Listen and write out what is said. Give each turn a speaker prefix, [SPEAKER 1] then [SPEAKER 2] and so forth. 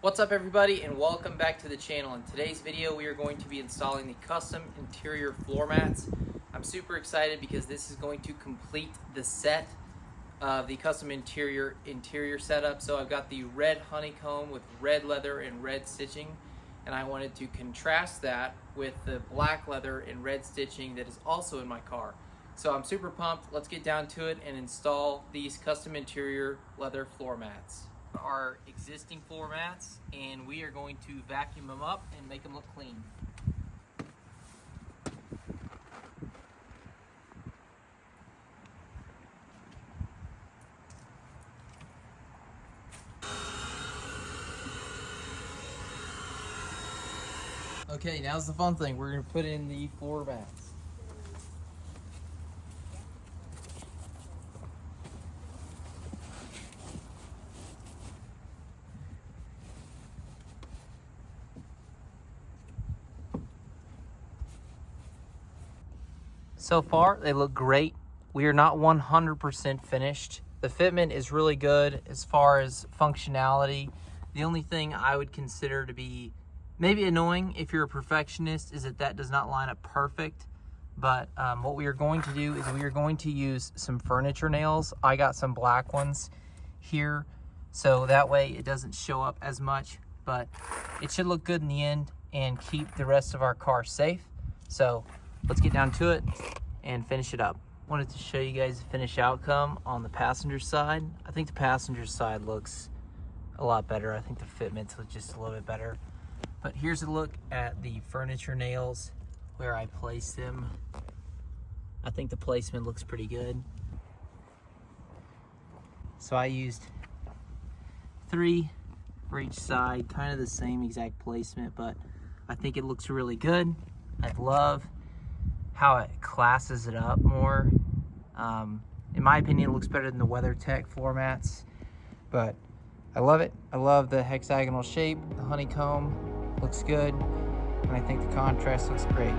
[SPEAKER 1] What's up everybody, and welcome back to the channel. In today's video we are going to be installing the Kustom Interior floor mats. I'm super excited because this is going to complete the set of the Kustom Interior setup. So I've got the red honeycomb with red leather and red stitching, and I wanted to contrast that with the black leather and red stitching that is also in my car. So I'm super pumped. Let's get down to it and install these Kustom Interior leather floor mats. Our existing floor mats, and we are going to vacuum them up and make them look clean. Okay, now's the fun thing. We're going to put in the floor mats. So far, they look great. We are not 100% finished. The fitment is really good as far as functionality. The only thing I would consider to be maybe annoying if you're a perfectionist is that does not line up perfect. But what we are going to do is we are going to use some furniture nails. I got some black ones here, so that way it doesn't show up as much. But it should look good in the end and keep the rest of our car safe. So let's get down to it and finish it up. Wanted to show you guys the finished outcome on the passenger side. I think the passenger side looks a lot better. I think the fitment's just a little bit better. But here's a look at the furniture nails where I placed them. I think the placement looks pretty good. So I used 3 for each side, kind of the same exact placement, but I think it looks really good. I love how it classes it up more. In my opinion, it looks better than the Withthe floor mats, but I love it. I love the hexagonal shape. The honeycomb looks good, and I think the contrast looks great.